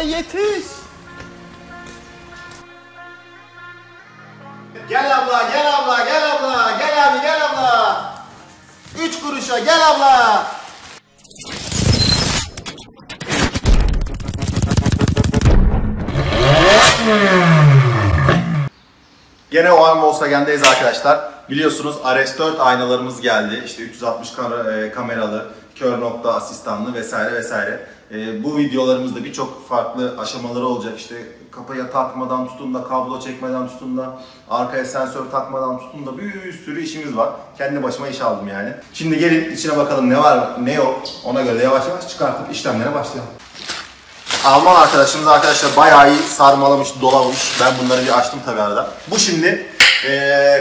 Koray yetiş. Gel abla, gel abla, gel abla, gel abi, gel abla. 3 kuruşa gel abla. Gene o an Volkswagen'deyiz arkadaşlar. Biliyorsunuz RS4 aynalarımız geldi. İşte 360 kameralı, kör nokta asistanlı vesaire vesaire. Bu videolarımızda birçok farklı aşamaları olacak. İşte kapıya takmadan tutun da, kablo çekmeden tutun da, arkaya sensör takmadan tutun da bir sürü işimiz var. Kendi başıma iş aldım yani. Şimdi gelin içine bakalım ne var ne yok. Ona göre de yavaş yavaş çıkartıp işlemlere başlayalım. Alman arkadaşımız arkadaşlar bayağı iyi sarmalamış, dolamış. Ben bunları bir açtım tabii arada. Bu şimdi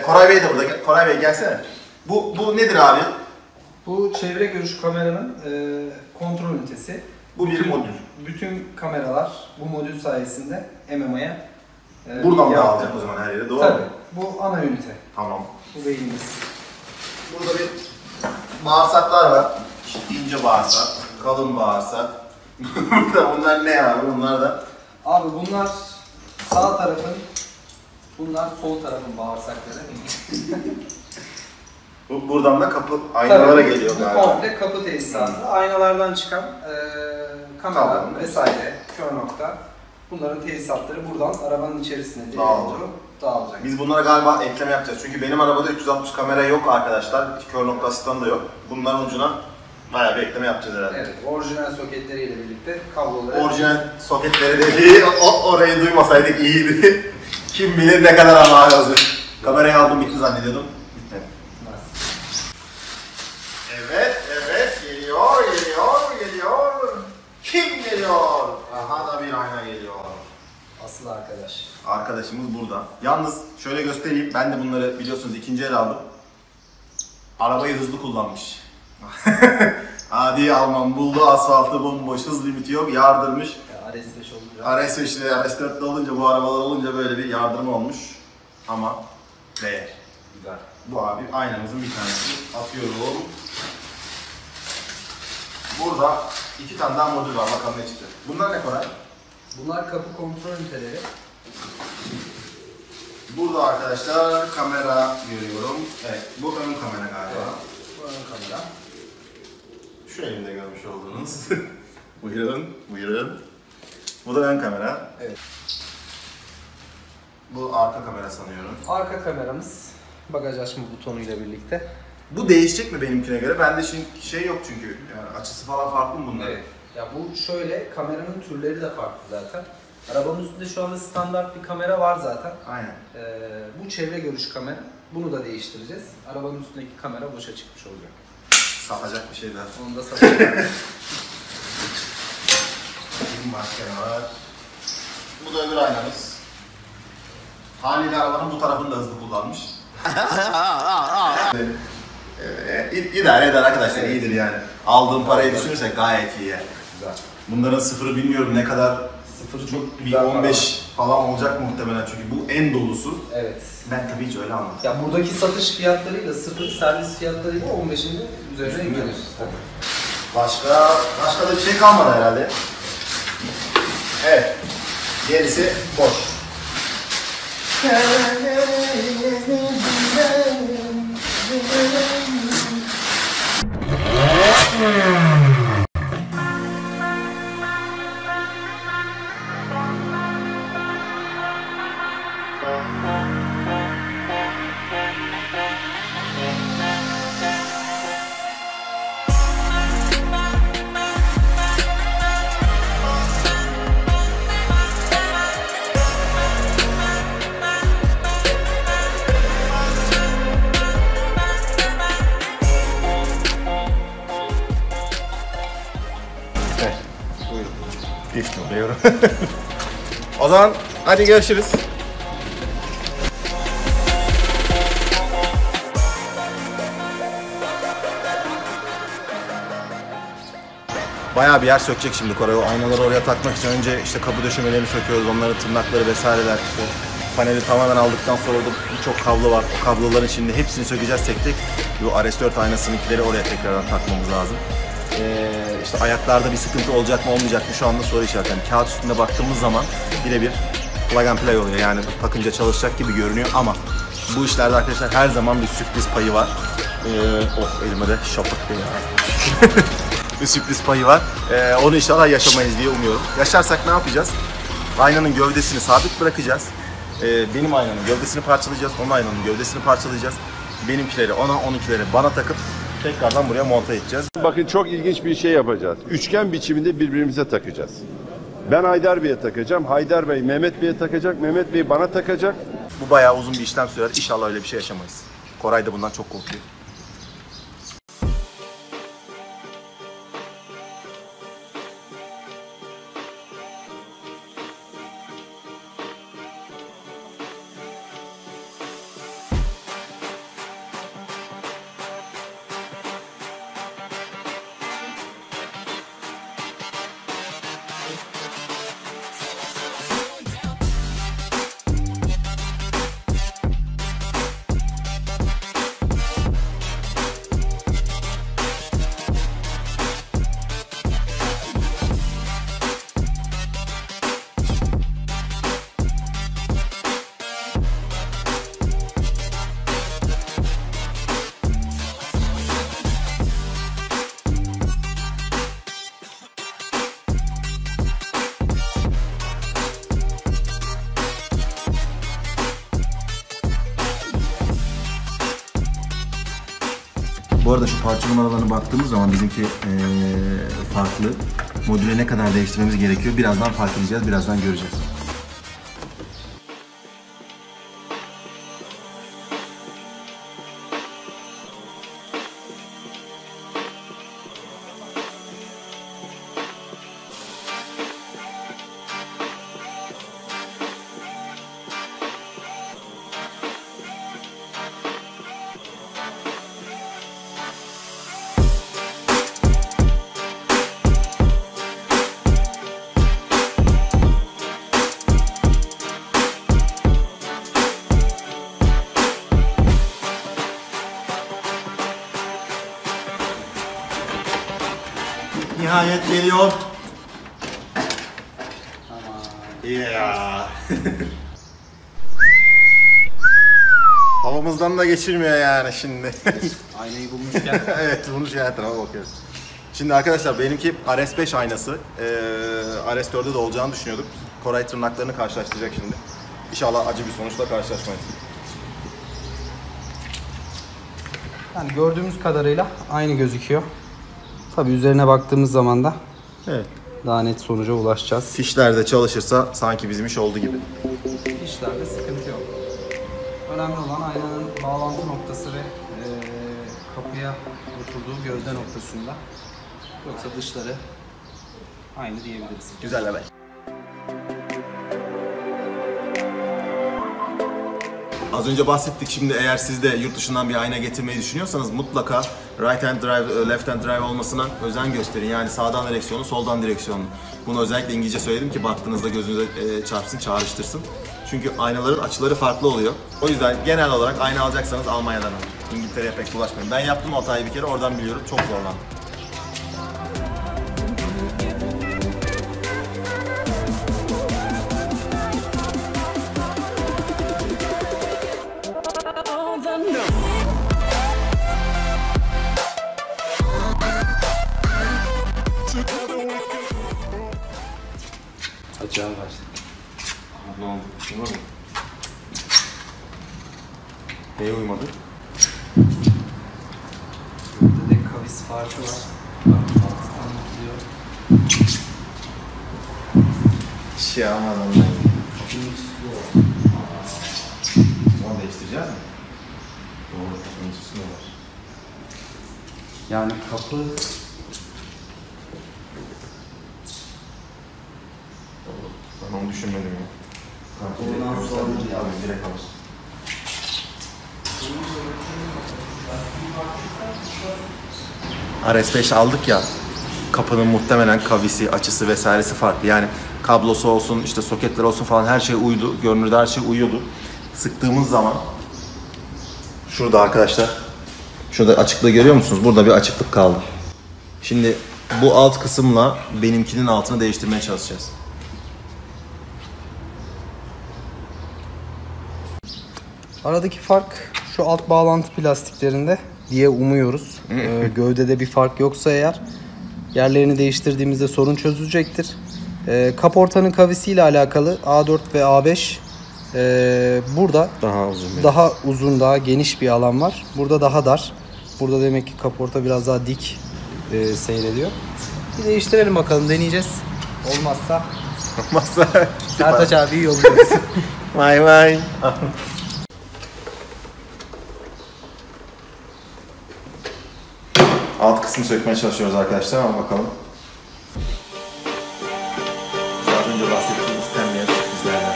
Koray Bey de burada. Koray Bey gelsene. Bu nedir abi? Bu çevre görüş kameranın kontrol ünitesi. Bu bir modül. Bütün kameralar bu modül sayesinde MMI'ye buradan da alacak o zaman her yere, doğru mu? Tabii. Bu ana ünite. Tamam. Bu beynimiz. Burada bir bağırsaklar var. İşte ince bağırsak, kalın bağırsak. Bunlar ne abi? Bunlar da... Abi bunlar sağ tarafın, bunlar sol tarafın bağırsakları. Buradan da kapı aynalara geliyor galiba. Bu komple kapı tesisatı. Aynalardan çıkan kamera tamam, vesaire, kör nokta. Bunların tesisatları buradan arabanın içerisine dağılacak. Biz bunlara galiba ekleme yapacağız. Çünkü benim arabada 360 kamera yok arkadaşlar. Kör nokta asistanı da yok. Bunların ucuna bayağı bir ekleme yapacağız herhalde. Evet, orijinal soketleriyle birlikte kabloları... Orijinal soketleri dediği orayı duymasaydık iyiydi. Kim bilir ne kadar ama hazır. Kamerayı aldım bitti zannediyordum. Bitmedi. Evet, evet geliyor. Kim geliyor? Aha da bir ayna geliyor. Asıl arkadaş. Arkadaşımız burada. Yalnız şöyle göstereyim. Ben de bunları biliyorsunuz ikinci el aldım. Arabayı hızlı kullanmış. Adi Alman buldu asfaltı bomboş, hız limiti yok, yardırmış. RS5 olunca. RS5'te, RS4'te olunca, bu arabalar olunca böyle bir yardırma olmuş. Ama değer. Güzel. Bu abi aynamızın bir tanesi. Atıyorum. Burada 2 tane daha modül var, bakalım ne çıkacak. Bunlar ne Koray? Bunlar kapı kontrol üniteleri. Burada arkadaşlar kamera görüyorum. Evet, bu ön kamera galiba. Evet, bu ön kamera. Şu elimde görmüş olduğunuz. Buyurun. Bu da ön kamera. Evet. Bu arka kamera sanıyorum. Arka kameramız bagaj açma butonuyla birlikte. Bu değişecek mi benimkine göre? Bende şimdi şey yok çünkü. Yani açısı falan farklı mı bunların? Evet. Ya bu şöyle, kameranın türleri de farklı zaten. Arabanın üstünde şu anda standart bir kamera var zaten. Aynen. Bu çevre görüş kamera. Bunu da değiştireceğiz. Arabanın üstündeki kamera boşa çıkmış olacak. Satacak bir şey daha. Onu da satacağız. Bir maske var. Bu da öbür aynamız. Haliyle arabanın bu tarafını da hızlı kullanmış. İdare eder arkadaşlar, evet. İyidir yani. Aldığım parayı düşünürsek gayet iyi yani. Güzel. Bunların sıfırı bilmiyorum ne kadar. Sıfırı çok Bir güzel 15 falan olacak muhtemelen çünkü bu en dolusu. Evet. Ben tabii hiç öyle anlamadım. Ya buradaki satış fiyatlarıyla sıfır servis fiyatlarıyla 15'in üzerine gelir. Başka da bir şey kalmadı herhalde. Evet. Gerisi boş. Geçtim diyorum. O zaman hadi görüşürüz. Bayağı bir yer sökecek şimdi Koray. O aynaları oraya takmak için önce işte kapı döşemelerini söküyoruz. Onların tırnakları vesaireler işte. Paneli tamamen aldıktan sonra da birçok kablo var. O kabloların şimdi hepsini sökeceğiz tek tek. Bu RS4 aynasınınkileri oraya tekrardan takmamız lazım. işte ayaklarda bir sıkıntı olacak mı olmayacak mı şu anda soru işareti. Yani kağıt üstünde baktığımız zaman birebir plug and play oluyor. Yani takınca çalışacak gibi görünüyor ama bu işlerde arkadaşlar her zaman bir sürpriz payı var. Elime de şapık diye. Bir sürpriz payı var. Onu inşallah yaşamayız diye umuyorum. Yaşarsak ne yapacağız? Aynanın gövdesini sabit bırakacağız. Benim aynanın gövdesini parçalayacağız. Onun aynanın gövdesini parçalayacağız. Benimkileri ona, onunkileri bana takıp tekrardan buraya monte edeceğiz. Bakın çok ilginç bir şey yapacağız. Üçgen biçiminde birbirimize takacağız. Ben Haydar Bey'e takacağım. Haydar Bey Mehmet Bey'e takacak. Mehmet Bey bana takacak. Bu bayağı uzun bir işlem sürer. İnşallah öyle bir şey yaşamayız. Koray da bundan çok korkuyor. Bu arada şu parça numaralarına baktığımız zaman bizimki farklı. Modüle ne kadar değiştirmemiz gerekiyor birazdan fark edeceğiz, birazdan göreceğiz. Nihayet geliyor. Yeah. Havamızdan da geçirmiyor yani şimdi. Aynayı bulmuşken. Evet, bunu her tarafa bakıyoruz. Şimdi arkadaşlar benimki RS5 aynası. RS4'de de olacağını düşünüyorduk. Koray tırnaklarını karşılaştıracak şimdi. İnşallah acı bir sonuçla karşılaşmayız. Yani gördüğümüz kadarıyla aynı gözüküyor. Tabii üzerine baktığımız zaman da evet, daha net sonuca ulaşacağız. fişler de çalışırsa sanki bizim iş oldu gibi. Fişlerde sıkıntı yok. Önemli olan aynanın bağlantı noktası ve kapıya oturduğu gövde noktasında. Yoksa dışları aynı diyebiliriz. Güzel haber. Az önce bahsettik, şimdi eğer siz de yurt dışından bir ayna getirmeyi düşünüyorsanız mutlaka right hand drive, left hand drive olmasına özen gösterin. Yani sağdan direksiyonu, soldan direksiyonu. Bunu özellikle İngilizce söyledim ki baktığınızda gözünüze çarpsın, çağrıştırsın. Çünkü aynaların açıları farklı oluyor. O yüzden genel olarak ayna alacaksanız Almanya'dan alın. İngiltere'ye pek bulaşmayın. Ben yaptım o hatayı bir kere, oradan biliyorum. Çok zorlandım. Açığa başladık. Ne oldu? Uyumadı mı? Neye uymadı? Burada da kavis farkı var. Alttan gidiyor. Şey almaz ondan. Onu değiştireceğiz mi? Doğru, kapının üstünde var. Yani kapı Ben onu düşünmedim ya. Ondan sonra direkt alır. RS5 aldık ya, kapının muhtemelen kavisi, açısı vesairesi farklı. Yani kablosu olsun, işte soketler olsun falan her şey uydu. Görünürde her şey uyuyordu. Sıktığımız zaman şurada arkadaşlar, şurada açıklığı görüyor musunuz? Burada bir açıklık kaldı. Şimdi bu alt kısımla benimkinin altını değiştirmeye çalışacağız. Aradaki fark şu alt bağlantı plastiklerinde diye umuyoruz. Gövdede bir fark yoksa eğer yerlerini değiştirdiğimizde sorun çözülecektir. Kaportanın kavisiyle alakalı A4 ve A5 burada daha uzun, daha geniş bir alan var. Burada daha dar. Burada demek ki kaporta biraz daha dik seyrediyor. Bir değiştirelim bakalım, deneyeceğiz. Olmazsa Sertaç abiyi yolluyoruz. Vay vay. Alt kısmı sökmeye çalışıyoruz arkadaşlar ama bakalım. Az önce bahsettiğim istenmeyen sürprizlerden.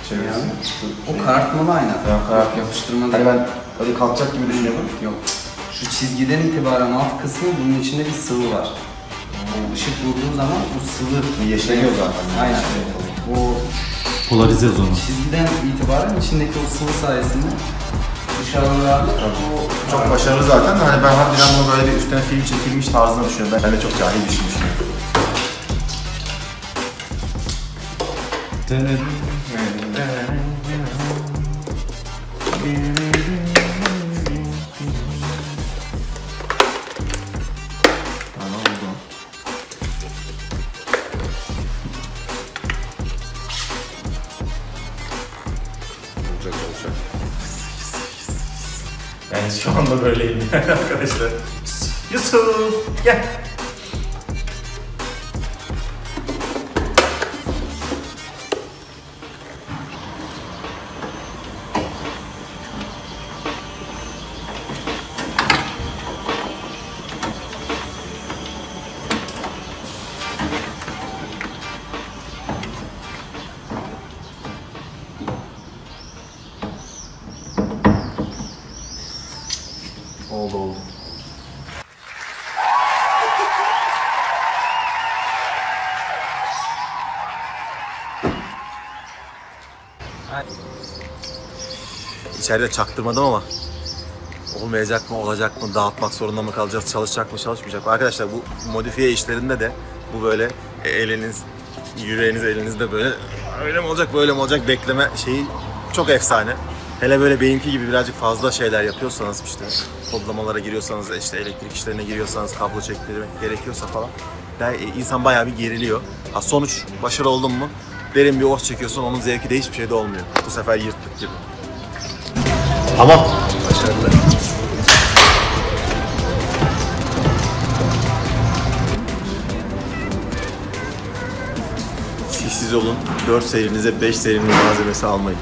Çevirsin. O karartmalı ayna. Tamam, karartma. Yapıştırma Hani değil. ben öyle kalkacak gibi düşünüyorum. Yok. Şu çizgiden itibaren alt kısmı, bunun içinde bir sıvı var. O ışık vurduğu zaman bu sıvı Yeşeriyor zaten. Aynen. O Polarize zonu. çizgiden itibaren içindeki o sıvı sayesinde dışarıda o Çok başarılı zaten. Hani ben harbiden bunu böyle bir üstüne film çekilmiş tarzında düşünüyorum. Ben de çok cahil düşünmüştüm. Tamam oldu. Olacak. Yani şu anda böyleyim arkadaşlar. Yusuf gel. Oldu. İçeride çaktırmadım ama olmayacak mı, olacak mı, dağıtmak zorunda mı kalacağız, çalışacak mı, çalışmayacak mı? Arkadaşlar bu modifiye işlerinde de bu böyle eliniz, yüreğiniz elinizde böyle öyle mi olacak, böyle mi olacak bekleme şeyi çok efsane. Hele böyle benimki gibi birazcık fazla şeyler yapıyorsanız, işte kodlamalara giriyorsanız, işte elektrik işlerine giriyorsanız, kablo çektirmek gerekiyorsa falan insan bayağı bir geriliyor. Ha, sonuç başarılı oldun mu derin bir oh çekiyorsun, onun zevki de hiçbir şeyde olmuyor. Bu sefer yırttık gibi. Tamam. Başarılı. Siz olun, 4 serinize 5 serinin malzemesi almayın.